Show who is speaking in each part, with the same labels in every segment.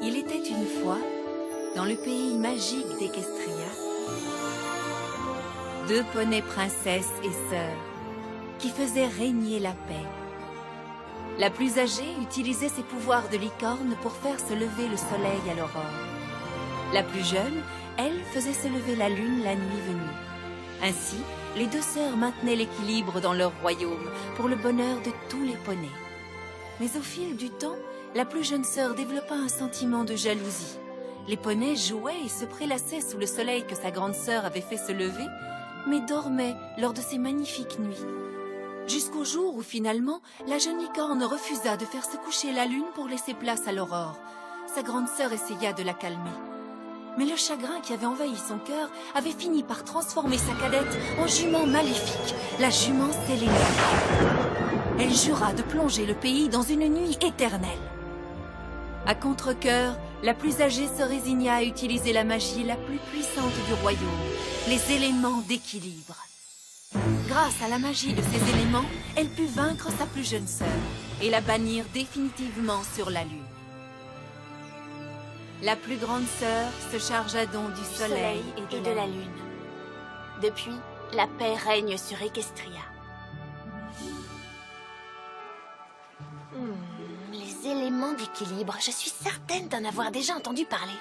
Speaker 1: Il était une fois, dans le pays magique d'Equestria, deux poneys princesses et sœurs qui faisaient régner la paix. La plus âgée utilisait ses pouvoirs de licorne pour faire se lever le soleil à l'aurore. La plus jeune, elle, faisait se lever la lune la nuit venue. Ainsi, les deux sœurs maintenaient l'équilibre dans leur royaume pour le bonheur de tous les poneys. Mais au fil du temps, la plus jeune sœur développa un sentiment de jalousie. Les poneys jouaient et se prélassaient sous le soleil que sa grande sœur avait fait se lever, mais dormaient lors de ces magnifiques nuits. Jusqu'au jour où finalement, la jeune licorne refusa de faire se coucher la lune pour laisser place à l'aurore. Sa grande sœur essaya de la calmer. Mais le chagrin qui avait envahi son cœur avait fini par transformer sa cadette en jument maléfique, la jument Séléniaque. Elle jura de plonger le pays dans une nuit éternelle. À contre-cœur, la plus âgée se résigna à utiliser la magie la plus puissante du royaume, les éléments d'équilibre. Grâce à la magie de ces éléments, elle put vaincre sa plus jeune sœur et la bannir définitivement sur la lune. La plus grande sœur se chargea donc du soleil et de la lune.
Speaker 2: Depuis, la paix règne sur Equestria. Les éléments d'équilibre, je suis certaine d'en avoir déjà entendu parler.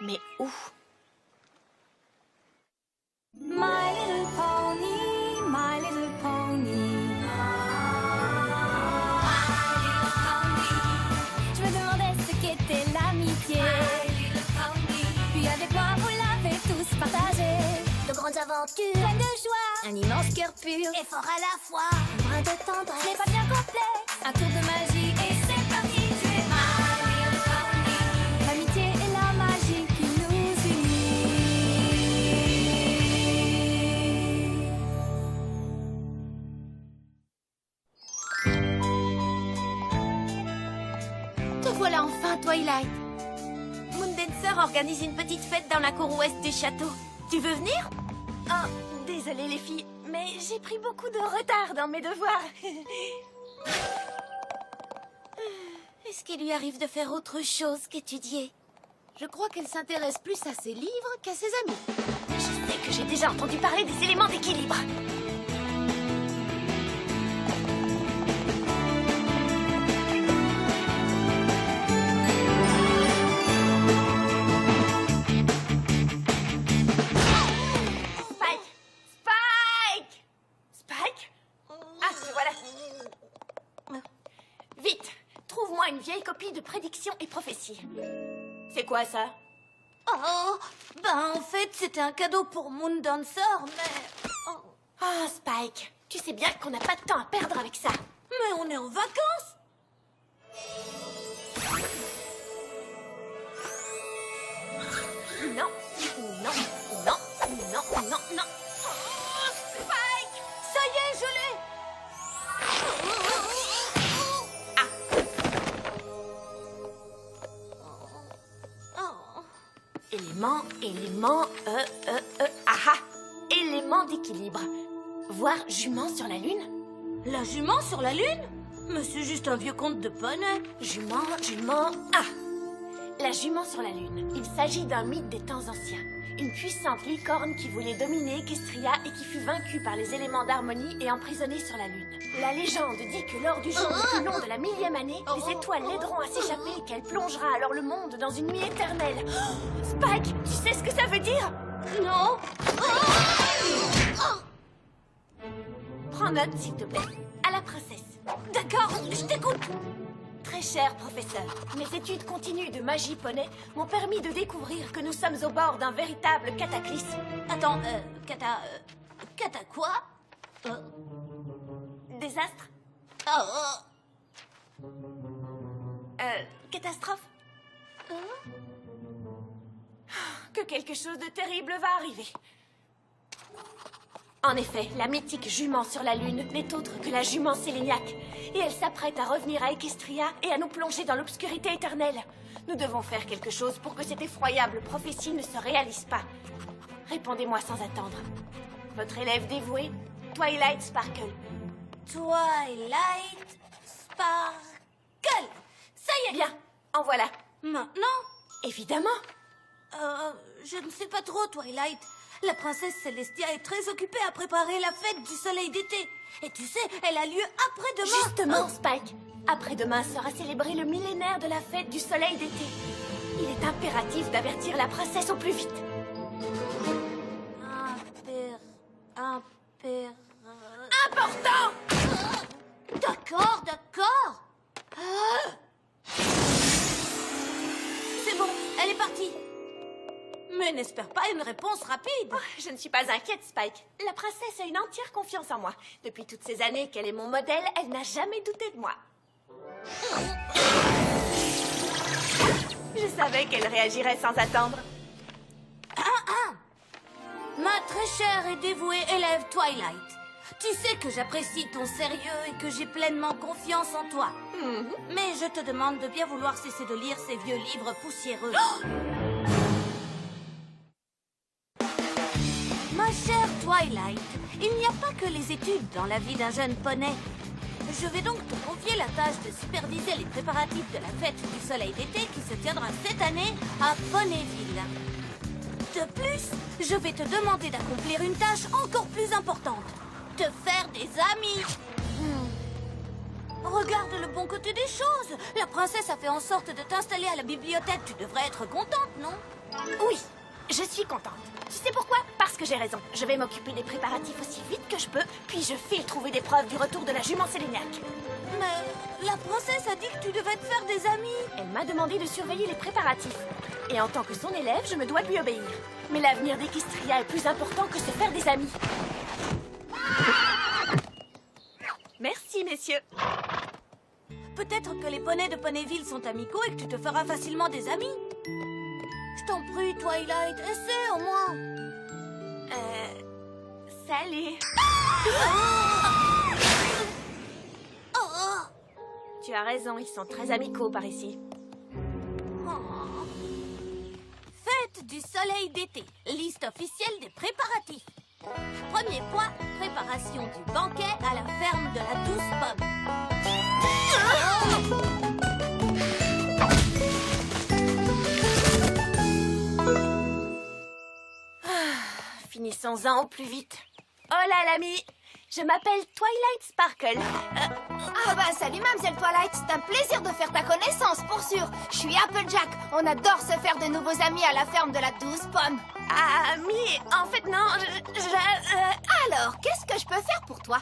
Speaker 2: Mais où?
Speaker 3: My little pony, my little pony. Je me demandais ce qu'était l'amitié. Puis avec moi, vous l'avez tous partagé.
Speaker 2: De grandes aventures,
Speaker 3: Pleine de joie,
Speaker 2: un immense cœur pur,
Speaker 3: et fort à la fois.
Speaker 2: un brin de tendresse.
Speaker 3: C'est pas bien complexe, un tour de magie et c'est parti. Tu es my little pony. L'amitié et la magie qui nous unit.
Speaker 2: Te voilà enfin, Twilight. Moondancer organise une petite fête dans la cour ouest du château. Tu veux venir? Oh, désolée les filles, mais j'ai pris beaucoup de retard dans mes devoirs. Est-ce qu'il lui arrive de faire autre chose qu'étudier?
Speaker 4: Je crois qu'elle s'intéresse plus à ses livres qu'à ses amis.
Speaker 2: Je sais que j'ai déjà entendu parler des éléments d'équilibre. Spike! Spike! Spike? Ah, te voilà. Vite, trouve-moi une vieille copie de Prédiction et Prophétie. C'est quoi ça?
Speaker 4: Oh, ben en fait, c'était un cadeau pour Moondancer, mais... Oh.
Speaker 2: Ah, Spike, tu sais bien qu'on n'a pas de temps à perdre avec ça.
Speaker 4: Mais on est en vacances.
Speaker 2: Non, non, non, non, non, non. Oh, Spike!
Speaker 4: Ça y est, je l'ai.
Speaker 2: Élément d'équilibre. Voir jument sur la lune?
Speaker 4: La jument sur la lune? Mais c'est juste un vieux conte de poney.
Speaker 2: Jument. La jument sur la lune. Il s'agit d'un mythe des temps anciens. Une puissante licorne qui voulait dominer Equestria et qui fut vaincue par les éléments d'harmonie et emprisonnée sur la lune. La légende dit que lors du jour le plus long de la 1000e année, les étoiles l'aideront à s'échapper et qu'elle plongera alors le monde dans une nuit éternelle. Oh, Spike, tu sais ce que ça veut dire?
Speaker 4: Non.
Speaker 2: Prends note, s'il te plaît. À la princesse.
Speaker 4: D'accord, je t'écoute.
Speaker 2: Très cher professeur, mes études continues de magie poney m'ont permis de découvrir que nous sommes au bord d'un véritable cataclysme.
Speaker 4: Attends, Cata quoi?
Speaker 2: Désastre? Catastrophe? Que quelque chose de terrible va arriver. En effet, la mythique jument sur la lune n'est autre que la jument Séléniaque. Et elle s'apprête à revenir à Equestria et à nous plonger dans l'obscurité éternelle. Nous devons faire quelque chose pour que cette effroyable prophétie ne se réalise pas. Répondez-moi sans attendre. Votre élève dévouée, Twilight Sparkle.
Speaker 4: Twilight Sparkle. Ça y est.
Speaker 2: Bien, en voilà.
Speaker 4: Maintenant?
Speaker 2: Évidemment.
Speaker 4: Je ne sais pas trop, Twilight. La princesse Célestia est très occupée à préparer la fête du soleil d'été. Et tu sais, elle a lieu après-demain.
Speaker 2: Justement, Spike. Après-demain sera célébré le millénaire de la fête du soleil d'été. Il est impératif d'avertir la princesse au plus vite. Important!
Speaker 4: D'accord, d'accord. C'est bon, elle est partie. Mais n'espère pas une réponse rapide.
Speaker 2: Je ne suis pas inquiète, Spike. La princesse a une entière confiance en moi. Depuis toutes ces années qu'elle est mon modèle, elle n'a jamais douté de moi. Je savais qu'elle réagirait sans attendre.
Speaker 4: Ma très chère et dévouée élève Twilight, tu sais que j'apprécie ton sérieux et que j'ai pleinement confiance en toi. Mais je te demande de bien vouloir cesser de lire ces vieux livres poussiéreux. Ma chère Twilight, il n'y a pas que les études dans la vie d'un jeune poney. Je vais donc te confier la tâche de superviser les préparatifs de la fête du soleil d'été qui se tiendra cette année à Ponyville. De plus, je vais te demander d'accomplir une tâche encore plus importante. Te faire des amis. Regarde le bon côté des choses. La princesse a fait en sorte de t'installer à la bibliothèque. Tu devrais être contente, non?
Speaker 2: Oui, je suis contente. Tu sais pourquoi? Parce que j'ai raison. Je vais m'occuper des préparatifs aussi vite que je peux, puis je file trouver des preuves du retour de la jument Séléniac.
Speaker 4: Mais la princesse a dit que tu devais te faire des amis.
Speaker 2: Elle m'a demandé de surveiller les préparatifs. Et en tant que son élève, je me dois de lui obéir. Mais l'avenir d'Equestria est plus important que se faire des amis. Merci, messieurs.
Speaker 4: Peut-être que les poneys de Ponyville sont amicaux et que tu te feras facilement des amis. Je t'en prie, Twilight, essaie au moins.
Speaker 2: Salut. Tu as raison, ils sont très amicaux par ici.
Speaker 4: Fête du soleil d'été. Liste officielle des préparatifs. Premier point, préparation du banquet à la ferme de la Douce Pomme.
Speaker 2: Finissons-en au plus vite. Hola, l'ami. Je m'appelle Twilight Sparkle.
Speaker 5: Ah bah salut Mademoiselle Twilight, c'est un plaisir de faire ta connaissance pour sûr. Je suis Applejack, on adore se faire de nouveaux amis à la ferme de la Douce Pomme.
Speaker 2: Ami, en fait non,
Speaker 5: Alors, qu'est-ce que je peux faire pour toi?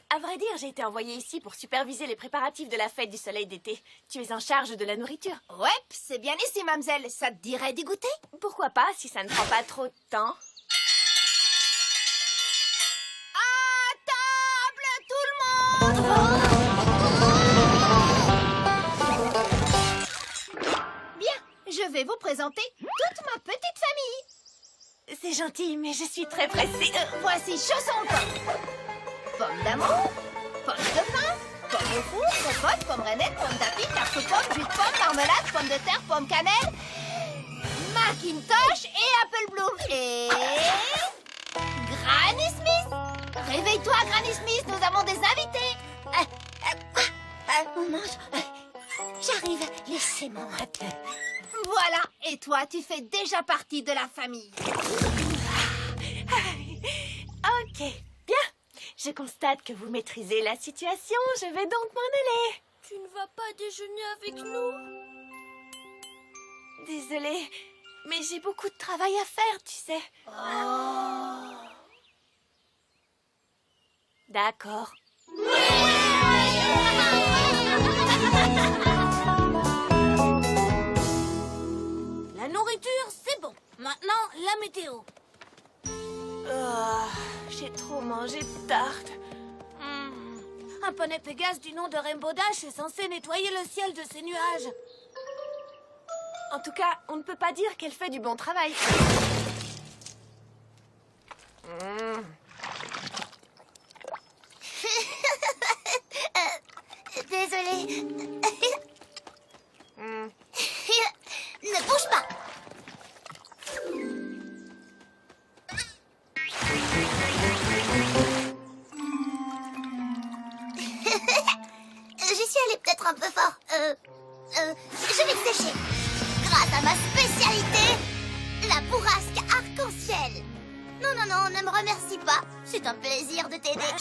Speaker 2: À vrai dire, j'ai été envoyée ici pour superviser les préparatifs de la fête du soleil d'été. Tu es en charge de la nourriture.
Speaker 5: Ouais, c'est bien ici mademoiselle, ça te dirait d'y goûter?
Speaker 2: Pourquoi pas, si ça ne prend pas trop de temps.
Speaker 5: À table, tout le monde! Bien, je vais vous présenter toute ma petite famille.
Speaker 2: C'est gentil, mais je suis très pressée.
Speaker 5: Voici chaussons aux pommes. Pomme d'amour, pomme de pain, pomme au four, compote, pomme rainette, pomme d'api, tarte aux pommes, jus de pomme, marmelade, pomme de terre, pomme cannelle, Macintosh et Apple Bloom. Et... Granny Smith. Réveille-toi, Granny Smith, nous avons des invités. On mange. J'arrive, laissez-moi un peu. Voilà, et toi, tu fais déjà partie de la famille.
Speaker 2: Ok, bien. Je constate que vous maîtrisez la situation. Je vais donc m'en aller.
Speaker 3: Tu ne vas pas déjeuner avec nous?
Speaker 2: Désolée, mais j'ai beaucoup de travail à faire, tu sais. D'accord.
Speaker 4: La nourriture, c'est bon. Maintenant, la météo.
Speaker 2: J'ai trop mangé de tarte.
Speaker 4: Un poney Pégase du nom de Rainbow Dash est censé nettoyer le ciel de ses nuages.
Speaker 2: En tout cas, on ne peut pas dire qu'elle fait du bon travail.
Speaker 5: Désolée. Ne bouge pas. J'y suis
Speaker 6: Je vais te sécher. Grâce à ma spécialité, la bourrasque arc-en-ciel. Non, non, non, ne me remercie pas. C'est un plaisir de t'aider.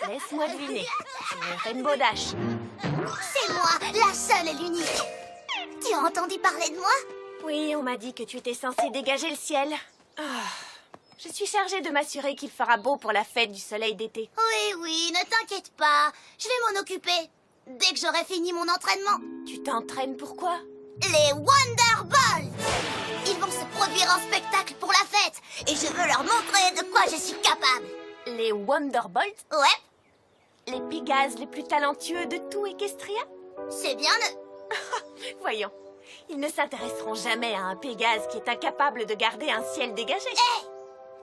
Speaker 2: Laisse-moi deviner. C'est Rainbow Dash.
Speaker 6: C'est moi, la seule et l'unique. Tu as entendu parler de moi?
Speaker 2: Oui, on m'a dit que tu étais censée dégager le ciel. Ah, je suis chargée de m'assurer qu'il fera beau pour la fête du soleil d'été.
Speaker 6: Oui, oui, ne t'inquiète pas. Je vais m'en occuper. Dès que j'aurai fini mon entraînement.
Speaker 2: Tu t'entraînes pourquoi?
Speaker 6: Les Wonderbolts! Ils vont se produire en spectacle pour la fête. Et je veux leur montrer de quoi je suis capable.
Speaker 2: Les Wonderbolts?
Speaker 6: Ouais,
Speaker 2: Les Pégases les plus talentueux de tout Equestria?
Speaker 6: c'est bien le...
Speaker 2: Voyons, ils ne s'intéresseront jamais à un Pégase qui est incapable de garder un ciel dégagé.
Speaker 6: Hé!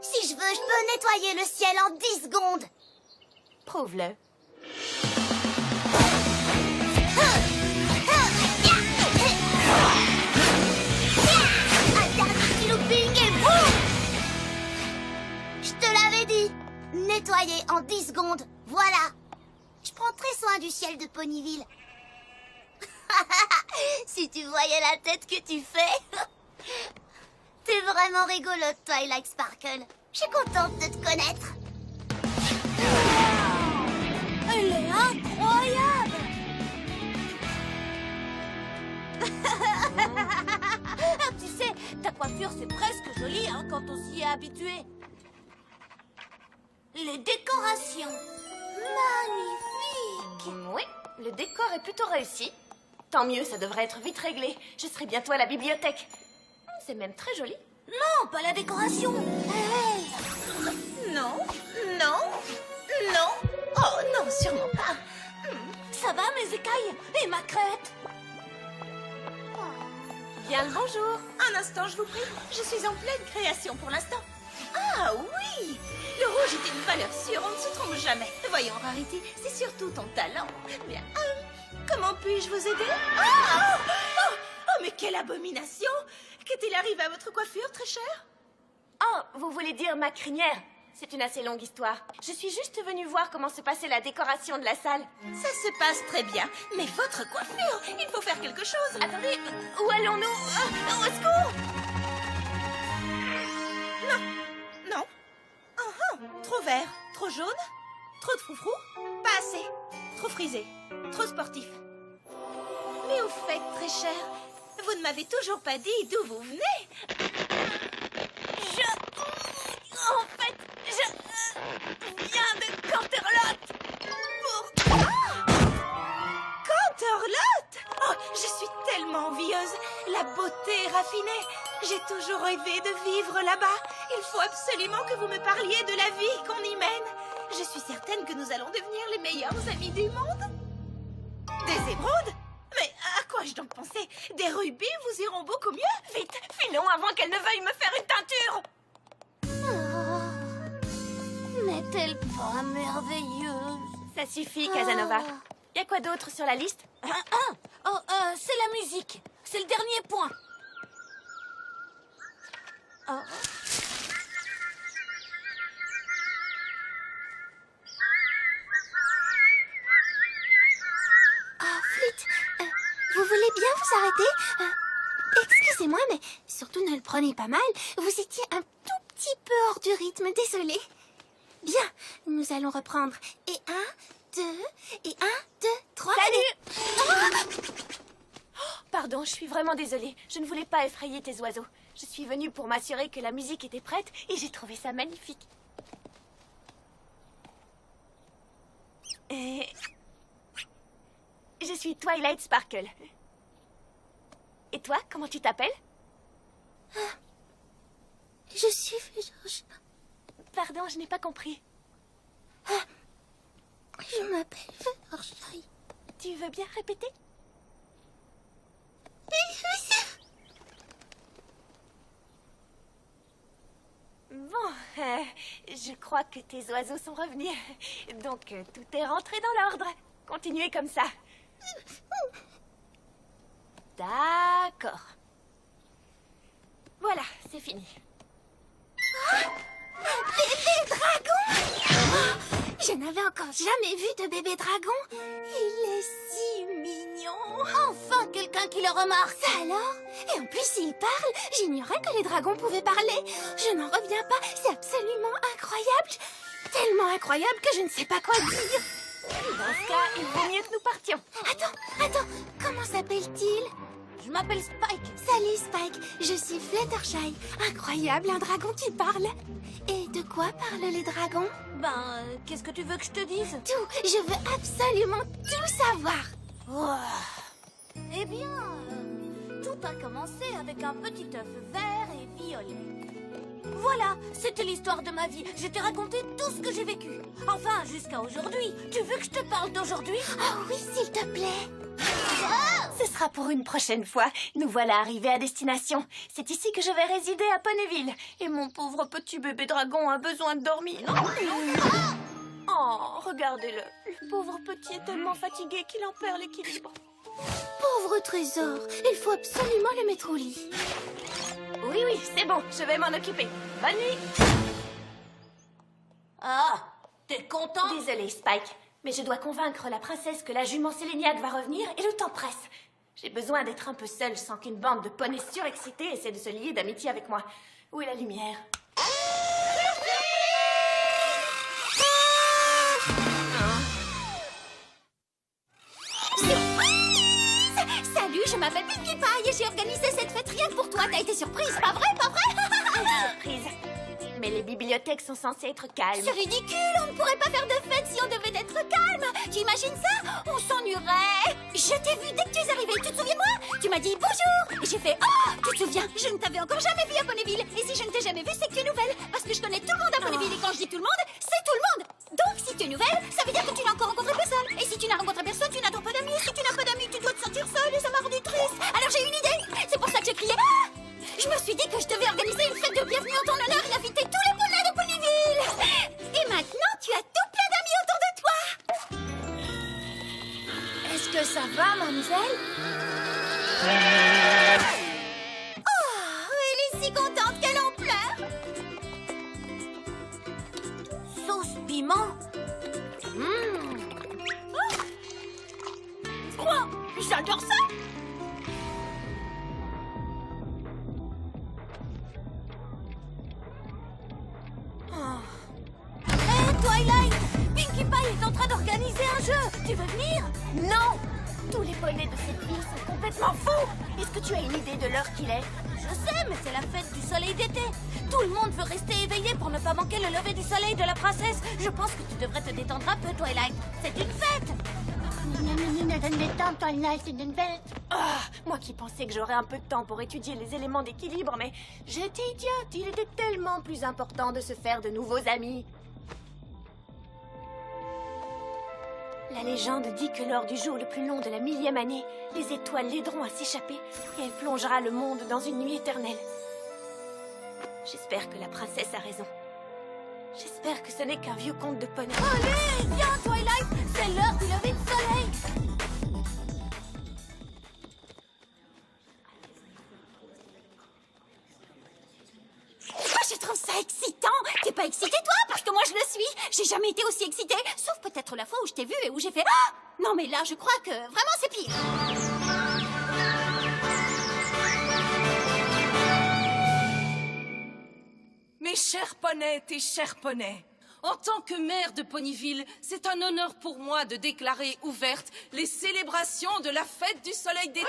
Speaker 6: Si je veux, je peux nettoyer le ciel en 10 secondes.
Speaker 2: Prouve-le.
Speaker 6: Un dernier petit looping et boum! Je te l'avais dit. Nettoyer en 10 secondes. Voilà. Je prends très soin du ciel de Ponyville. Si tu voyais la tête que tu fais. T'es vraiment rigolote, Twilight Sparkle. Je suis contente de te connaître.
Speaker 4: Elle est incroyable. Tu sais, ta coiffure, c'est presque joli hein, quand on s'y est habitué. Les décorations. Magnifique.
Speaker 2: Oui, le décor est plutôt réussi. Tant mieux, ça devrait être vite réglé. Je serai bientôt à la bibliothèque. C'est même très joli.
Speaker 4: Non, pas la décoration.
Speaker 5: Non, non, non. Oh non, sûrement pas.
Speaker 4: Ça va, mes écailles et ma crête?
Speaker 2: Bien le bonjour.
Speaker 5: Un instant, je vous prie. Je suis en pleine création pour l'instant. Ah oui! Le rouge est une valeur sûre, on ne se trompe jamais. Voyons, Rarity, c'est surtout ton talent. Bien, comment puis-je vous aider? Oh, mais quelle abomination! Qu'est-il arrivé à votre coiffure, très chère?
Speaker 2: Oh, vous voulez dire ma crinière? C'est une assez longue histoire. Je suis juste venue voir comment se passait la décoration de la salle.
Speaker 5: Ça se passe très bien, mais votre coiffure, il faut faire quelque chose.
Speaker 2: Attendez, où allons-nous? Au secours!
Speaker 5: Non. Trop vert, trop jaune, trop de froufrou, pas assez, trop frisé, trop sportif. Mais au fait, très cher, vous ne m'avez toujours pas dit d'où vous venez.
Speaker 2: En fait, je viens de Canterlot.
Speaker 5: Canterlot! Oh, je suis tellement envieuse. La beauté est raffinée. J'ai toujours rêvé de vivre là-bas. Il faut absolument que vous me parliez de la vie qu'on y mène. Je suis certaine que nous allons devenir les meilleurs amis du monde. Des émeraudes? Mais à quoi ai-je donc pensé? Des rubis vous iront beaucoup mieux.
Speaker 2: Vite, filons avant qu'elle ne veuille me faire une teinture.
Speaker 4: N'est-elle pas merveilleuse?
Speaker 2: Ça suffit, Casanova. Y a quoi d'autre sur la liste?
Speaker 4: Oh, c'est la musique. C'est le dernier point. Oh.
Speaker 6: Flûte, vous voulez bien vous arrêter? Excusez-moi, mais surtout ne le prenez pas mal. Vous étiez un tout petit peu hors du rythme, désolée. Bien, nous allons reprendre. Et 1, 2, et 1, 2, 3.
Speaker 2: Salut! Pardon, je suis vraiment désolée. Je ne voulais pas effrayer tes oiseaux. Je suis venue pour m'assurer que la musique était prête et j'ai trouvé ça magnifique. Et... je suis Twilight Sparkle. Et toi, comment tu t'appelles?
Speaker 6: Je suis Georges.
Speaker 2: Pardon, je n'ai pas compris.
Speaker 6: Je m'appelle Georges.
Speaker 2: Tu veux bien répéter? Bon, je crois que tes oiseaux sont revenus. Donc, tout est rentré dans l'ordre. Continuez comme ça. D'accord. Voilà, c'est fini.
Speaker 6: Je n'avais encore jamais vu de bébé dragon. Il est si mignon.
Speaker 4: Enfin, quelqu'un qui le remarque.
Speaker 6: Ça alors? Et en plus, il parle. J'ignorais que les dragons pouvaient parler. Je n'en reviens pas. C'est absolument incroyable. Tellement incroyable que je ne sais pas quoi dire.
Speaker 2: Dans ce cas, il vaut mieux que nous partions.
Speaker 6: Attends. Comment s'appelle-t-il?
Speaker 4: Je m'appelle Spike.
Speaker 6: Salut Spike, je suis Fluttershy. Incroyable, un dragon qui parle. Et de quoi parlent les dragons?
Speaker 4: Qu'est-ce que tu veux que je te dise?
Speaker 6: Tout, je veux absolument tout savoir.
Speaker 4: Eh bien, tout a commencé avec un petit œuf vert et violet. Voilà, c'était l'histoire de ma vie. Je t'ai raconté tout ce que j'ai vécu. Enfin, jusqu'à aujourd'hui. Tu veux que je te parle d'aujourd'hui?
Speaker 6: Oh oui, s'il te plaît.
Speaker 2: Ce sera pour une prochaine fois. Nous voilà arrivés à destination. C'est ici que je vais résider à Ponyville. Et mon pauvre petit bébé dragon a besoin de dormir. Oh, regardez-le. Le pauvre petit est tellement fatigué qu'il en perd l'équilibre.
Speaker 6: Pauvre trésor, il faut absolument le mettre au lit.
Speaker 2: Oui, c'est bon. Je vais m'en occuper. Bonne nuit.
Speaker 4: Ah, t'es content?
Speaker 2: Désolée, Spike. Mais je dois convaincre la princesse que la jument Séléniaque va revenir et le temps presse. J'ai besoin d'être un peu seule sans qu'une bande de poneys surexcités essaie de se lier d'amitié avec moi. Où est la lumière?
Speaker 6: Surprise! Salut, je m'appelle Pinkie Pie et j'ai organisé cette fête rien que pour toi. T'as été surprise, pas vrai?
Speaker 2: Surprise. Mais les bibliothèques sont censées être calmes.
Speaker 6: C'est ridicule, on ne pourrait pas faire de fête si on devait être calme. Tu imagines ça? On s'ennuierait. Je t'ai vu dès que tu es arrivé, tu te souviens de moi? Tu m'as dit bonjour et j'ai fait oh, tu te souviens? Je ne t'avais encore jamais vu à Ponyville. Et si je ne t'ai jamais vu, c'est que tu es nouvelle. Parce que je connais tout le monde à Ponyville et quand je dis tout le monde, c'est tout le monde. Donc si tu es nouvelle, ça veut dire que tu n'as encore rencontré personne. Et si tu n'as rencontré personne, tu n'as donc pas d'amis. Si tu n'as pas d'amis, tu dois te sentir seule et ça m'a rendu triste. Alors j'ai une idée. C'est pour ça que j'ai crié ah! Je me suis dit que je devais organiser une fête de bienvenue en ton honneur et inviter tous les poneys de Ponyville. Et maintenant, tu as tout plein d'amis autour de toi.
Speaker 2: Est-ce que ça va, mademoiselle?
Speaker 6: Oh, elle est si contente qu'elle en pleure.
Speaker 4: Sauce piment?
Speaker 2: Quoi? J'adore ça!
Speaker 4: Twilight! Pinkie Pie est en train d'organiser un jeu! Tu veux venir?
Speaker 2: Non! Tous les poneys de cette ville sont complètement fous! Est-ce que tu as une idée de l'heure qu'il est?
Speaker 4: Je sais, mais c'est la fête du soleil d'été. Tout le monde veut rester éveillé pour ne pas manquer le lever du soleil de la princesse. Je pense que tu devrais te détendre un peu, Twilight. C'est une fête!
Speaker 2: Ah, moi qui pensais que j'aurais un peu de temps pour étudier les éléments d'équilibre, mais j'étais idiote. Il était tellement plus important de se faire de nouveaux amis. La légende dit que lors du jour le plus long de la 1000e année, les étoiles l'aideront à s'échapper et elle plongera le monde dans une nuit éternelle. J'espère que la princesse a raison. J'espère que ce n'est qu'un vieux conte de poney.
Speaker 4: Allez, viens, Twilight! C'est l'heure du lever du soleil!
Speaker 6: Je trouve ça excitant. T'es pas excitée, toi? Parce que moi, je le suis. J'ai jamais été aussi excitée. Sauf peut-être la fois où je t'ai vue et où j'ai fait ah! Non, mais là, je crois que vraiment, c'est pire.
Speaker 7: Mes chers poneys et chers poneys, en tant que maire de Ponyville, c'est un honneur pour moi de déclarer ouvertes les célébrations de la fête du soleil d'été.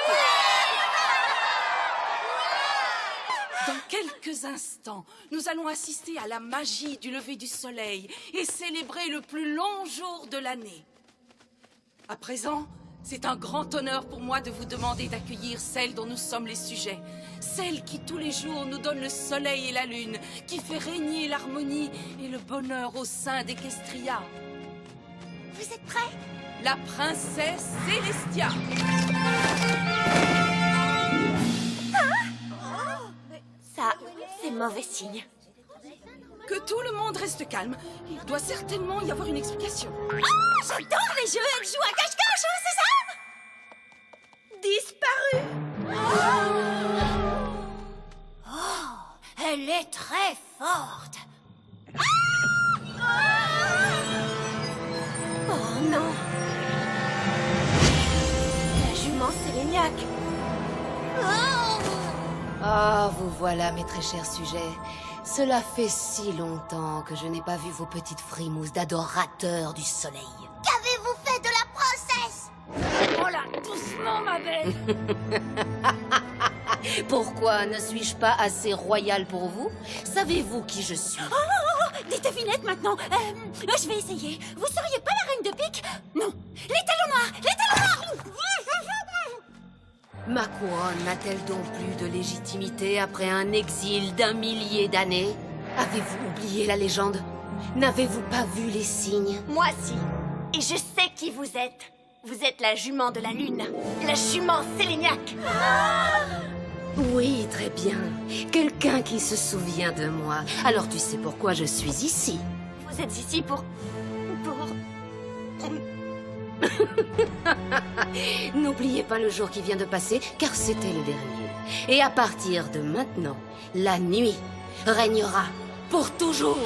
Speaker 7: Dans quelques instants, nous allons assister à la magie du lever du soleil et célébrer le plus long jour de l'année. À présent, c'est un grand honneur pour moi de vous demander d'accueillir celle dont nous sommes les sujets. Celle qui tous les jours nous donne le soleil et la lune, qui fait régner l'harmonie et le bonheur au sein d'Equestria.
Speaker 6: Vous êtes prêts?
Speaker 7: La princesse Célestia.
Speaker 2: Ça, c'est mauvais signe.
Speaker 7: Que tout le monde reste calme. Il doit certainement y avoir une explication.
Speaker 6: Oh, j'adore les jeux. Elle joue à cache-cache, c'est ça?
Speaker 5: Disparu.
Speaker 6: Oh, elle est très forte.
Speaker 2: jument Séléniac.
Speaker 8: Ah, vous voilà, mes très chers sujets. Cela fait si longtemps que je n'ai pas vu vos petites frimousses d'adorateurs du soleil.
Speaker 6: Qu'avez-vous fait de la princesse?
Speaker 2: Oh là, doucement, ma belle.
Speaker 8: Pourquoi ne suis-je pas assez royale pour vous? Savez-vous qui je suis?
Speaker 6: Des devinettes maintenant. Je vais essayer. Vous seriez pas la reine de pique? Non. Les talons noirs. Les talons noirs.
Speaker 8: Ma couronne n'a-t-elle donc plus de légitimité après un exil d'1 millier d'années? Avez-vous oublié la légende? N'avez-vous pas vu les signes?
Speaker 2: Moi, si. Et je sais qui vous êtes. Vous êtes la jument de la lune. La jument Séléniac.
Speaker 8: Oui, très bien. Quelqu'un qui se souvient de moi. Alors tu sais pourquoi je suis ici.
Speaker 2: Vous êtes ici pour...
Speaker 8: N'oubliez pas le jour qui vient de passer, car c'était le dernier. Et à partir de maintenant, la nuit régnera pour toujours.